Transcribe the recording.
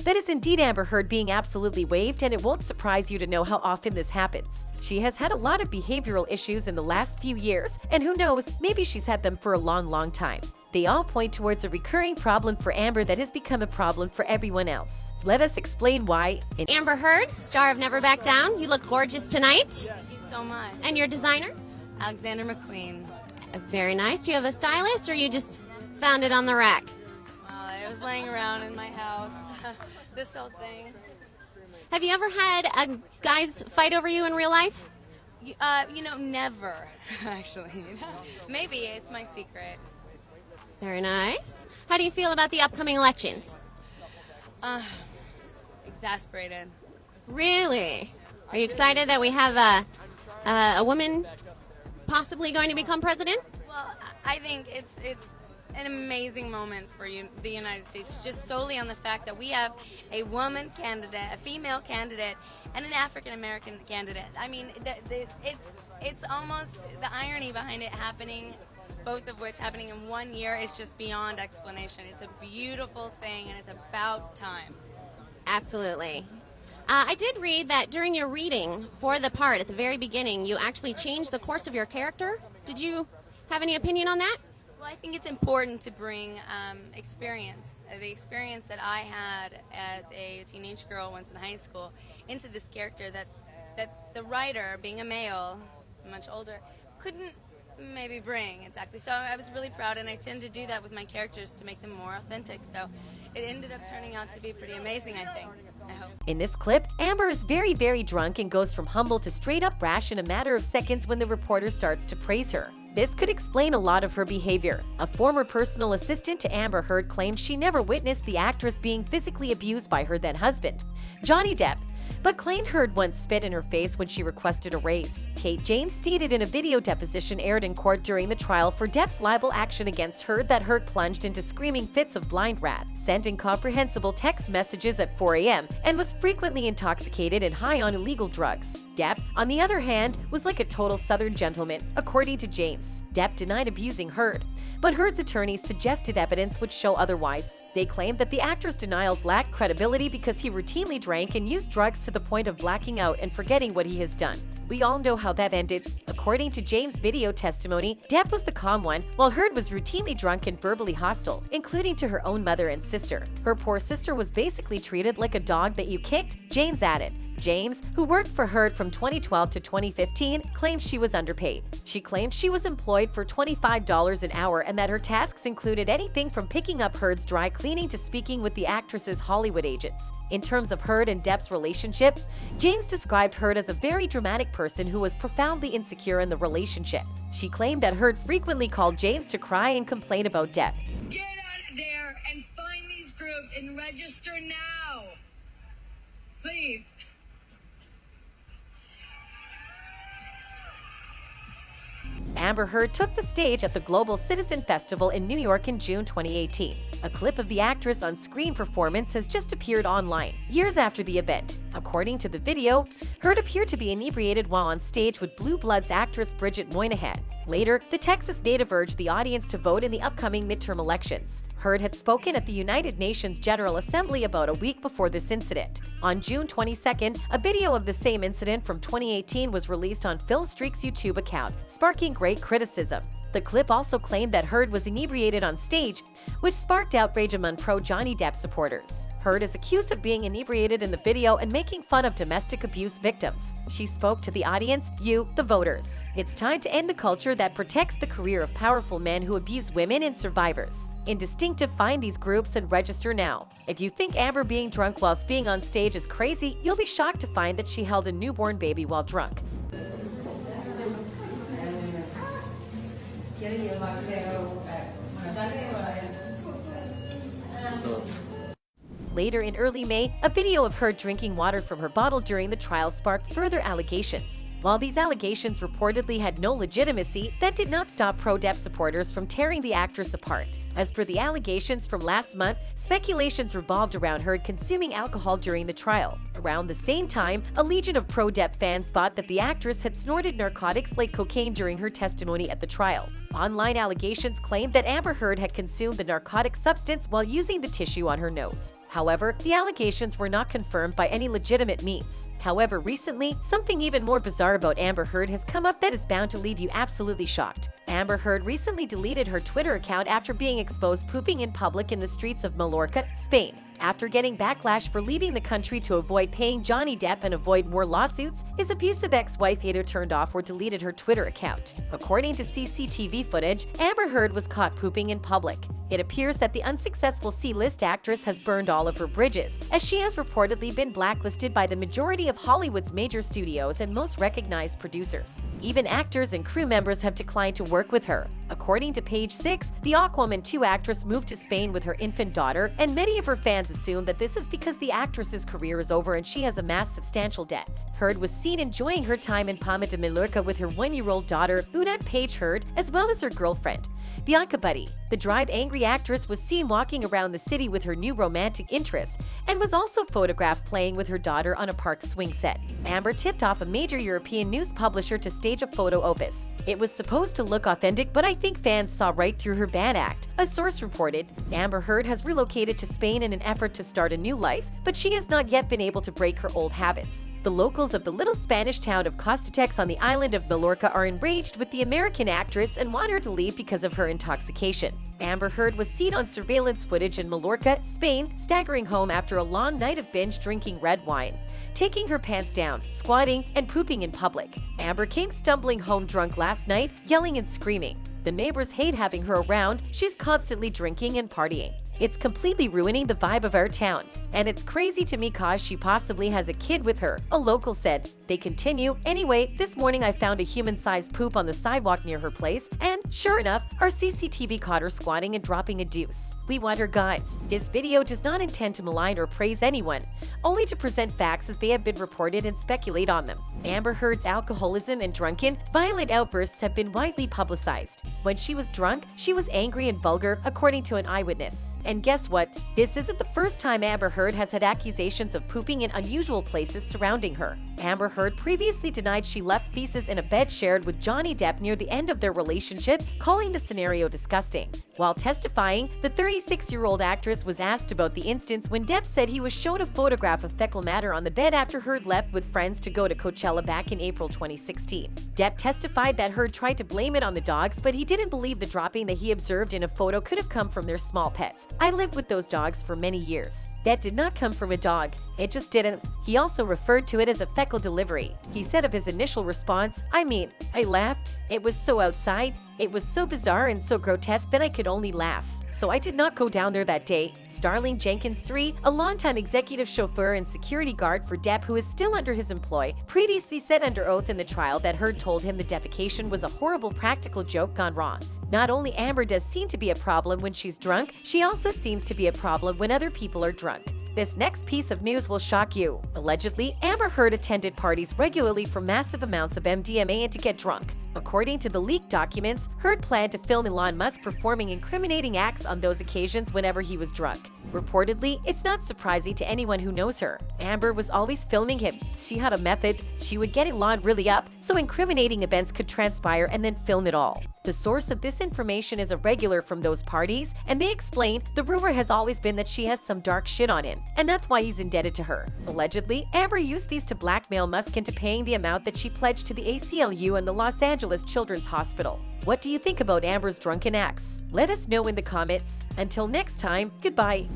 That is indeed Amber Heard being absolutely waived, and it won't surprise you to know how often this happens. She has had a lot of behavioral issues in the last few years, and who knows, maybe she's had them for a long time. They all point towards a recurring problem for Amber that has become a problem for everyone else. Let us explain why. Amber Heard, star of Never Back Down. You look gorgeous tonight. Thank you so much. And your designer? Alexander McQueen. Very nice. Do you have a stylist, or you just found it on the rack? Well, it was laying around in my house. This whole thing. Have you ever had guys fight over you in real life? Never, actually. Maybe it's my secret. Very nice. How do you feel about the upcoming elections? Exasperated. Really? Are you excited that we have a woman possibly going to become president? Well, I think it's an amazing moment for the United States, just solely on the fact that we have a woman candidate, a female candidate, and an African-American candidate. I mean, it's almost the irony behind it happening, both of which happening in 1 year, is just beyond explanation. It's a beautiful thing, and it's about time. Absolutely. I did read that during your reading for the part at the very beginning, you actually changed the course of your character. Did you have any opinion on that? Well, I think it's important to bring experience, the experience that I had as a teenage girl once in high school, into this character that the writer, being a male, much older, couldn't maybe bring exactly. So I was really proud, and I tend to do that with my characters to make them more authentic. So it ended up turning out to be pretty amazing, I think. I hope. In this clip, Amber is very drunk and goes from humble to straight up brash in a matter of seconds when the reporter starts to praise her. This could explain a lot of her behavior. A former personal assistant to Amber Heard claimed she never witnessed the actress being physically abused by her then husband, Johnny Depp, but claimed Heard once spit in her face when she requested a raise. Kate James stated in a video deposition aired in court during the trial for Depp's libel action against Heard that Heard plunged into screaming fits of blind wrath, sent incomprehensible text messages at 4 a.m., and was frequently intoxicated and high on illegal drugs. Depp, on the other hand, was like a total Southern gentleman, according to James. Depp denied abusing Heard, but Heard's attorneys suggested evidence would show otherwise. They claimed that the actor's denials lacked credibility because he routinely drank and used drugs to the point of blacking out and forgetting what he has done. We all know how that ended. According to James' video testimony, Depp was the calm one, while Heard was routinely drunk and verbally hostile, including to her own mother and sister. Her poor sister was basically treated like a dog that you kicked, James added. James, who worked for Heard from 2012 to 2015, claimed she was underpaid. She claimed she was employed for $25 an hour and that her tasks included anything from picking up Heard's dry cleaning to speaking with the actress's Hollywood agents. In terms of Heard and Depp's relationship, James described Heard as a very dramatic person who was profoundly insecure in the relationship. She claimed that Heard frequently called James to cry and complain about Depp. Get out there and find these groups and register now. Please. Amber Heard took the stage at the Global Citizen Festival in New York in June 2018. A clip of the actress' on-screen performance has just appeared online, years after the event. According to the video, Heard appeared to be inebriated while on stage with Blue Bloods actress Bridget Moynihan. Later, the Texas native urged the audience to vote in the upcoming midterm elections. Heard had spoken at the United Nations General Assembly about a week before this incident. On June 22nd, a video of the same incident from 2018 was released on Phil Streak's YouTube account, sparking great criticism. The clip also claimed that Heard was inebriated on stage, which sparked outrage among pro-Johnny Depp supporters. Heard is accused of being inebriated in the video and making fun of domestic abuse victims. She spoke to the audience, you, the voters. It's time to end the culture that protects the career of powerful men who abuse women and survivors. In Distinctive, find these groups and register now. If you think Amber being drunk whilst being on stage is crazy, you'll be shocked to find that she held a newborn baby while drunk. Later in early May, a video of her drinking water from her bottle during the trial sparked further allegations. While these allegations reportedly had no legitimacy, that did not stop pro-Depp supporters from tearing the actress apart. As per the allegations from last month, speculations revolved around Heard consuming alcohol during the trial. Around the same time, a legion of pro-Depp fans thought that the actress had snorted narcotics like cocaine during her testimony at the trial. Online allegations claimed that Amber Heard had consumed the narcotic substance while using the tissue on her nose. However, the allegations were not confirmed by any legitimate means. However, recently, something even more bizarre about Amber Heard has come up that is bound to leave you absolutely shocked. Amber Heard recently deleted her Twitter account after being exposed pooping in public in the streets of Mallorca, Spain. After getting backlash for leaving the country to avoid paying Johnny Depp and avoid more lawsuits, his abusive ex-wife either turned off or deleted her Twitter account. According to CCTV footage, Amber Heard was caught pooping in public. It appears that the unsuccessful C-list actress has burned all of her bridges, as she has reportedly been blacklisted by the majority of Hollywood's major studios and most recognized producers. Even actors and crew members have declined to work with her. According to Page 6, the Aquaman 2 actress moved to Spain with her infant daughter, and many of her fans assume that this is because the actress's career is over and she has amassed substantial debt. Heard was seen enjoying her time in Palma de Mallorca with her 1-year-old daughter, Unat Page Heard, as well as her girlfriend, Bianca Buddy. The drive-angry actress was seen walking around the city with her new romantic interest and was also photographed playing with her daughter on a park swing set. Amber tipped off a major European news publisher to stage a photo opus. It was supposed to look authentic, but I think fans saw right through her bad act. A source reported, Amber Heard has relocated to Spain in an effort to start a new life, but she has not yet been able to break her old habits. The locals of the little Spanish town of Costatex on the island of Mallorca are enraged with the American actress and want her to leave because of her intoxication. Amber Heard was seen on surveillance footage in Mallorca, Spain, staggering home after a long night of binge drinking red wine, taking her pants down, squatting, and pooping in public. Amber came stumbling home drunk last night, yelling and screaming. The neighbors hate having her around. She's constantly drinking and partying. It's completely ruining the vibe of our town. And it's crazy to me cause she possibly has a kid with her, a local said. They continue, anyway, this morning I found a human-sized poop on the sidewalk near her place, and sure enough, our CCTV caught her squatting and dropping a deuce. We want her guides. This video does not intend to malign or praise anyone, only to present facts as they have been reported and speculate on them. Amber Heard's alcoholism and drunken, violent outbursts have been widely publicized. When she was drunk, she was angry and vulgar, according to an eyewitness. And guess what? This isn't the first time Amber Heard has had accusations of pooping in unusual places surrounding her. Amber Heard previously denied she left feces in a bed shared with Johnny Depp near the end of their relationship, calling the scenario disgusting. While testifying, the 36-year-old actress was asked about the instance when Depp said he was shown a photograph of fecal matter on the bed after Heard left with friends to go to Coachella back in April 2016. Depp testified that Heard tried to blame it on the dogs, but he didn't believe the dropping that he observed in a photo could have come from their small pets. I lived with those dogs for many years. That did not come from a dog. It just didn't. He also referred to it as a fecal delivery. He said of his initial response, I laughed. It was so outside. It was so bizarre and so grotesque that I could only laugh. So I did not go down there that day. Starling Jenkins III, a longtime executive chauffeur and security guard for Depp who is still under his employ, previously said under oath in the trial that Heard told him the defecation was a horrible practical joke gone wrong. Not only Amber does seem to be a problem when she's drunk, she also seems to be a problem when other people are drunk. This next piece of news will shock you. Allegedly, Amber Heard attended parties regularly for massive amounts of MDMA and to get drunk. According to the leaked documents, Heard planned to film Elon Musk performing incriminating acts on those occasions whenever he was drunk. Reportedly, it's not surprising to anyone who knows her. Amber was always filming him. She had a method. She would get Elon really up, so incriminating events could transpire and then film it all. The source of this information is a regular from those parties, and they explain the rumor has always been that she has some dark shit on him, and that's why he's indebted to her. Allegedly, Amber used these to blackmail Musk into paying the amount that she pledged to the ACLU and the Los Angeles Children's Hospital. What do you think about Amber's drunken acts? Let us know in the comments. Until next time, goodbye.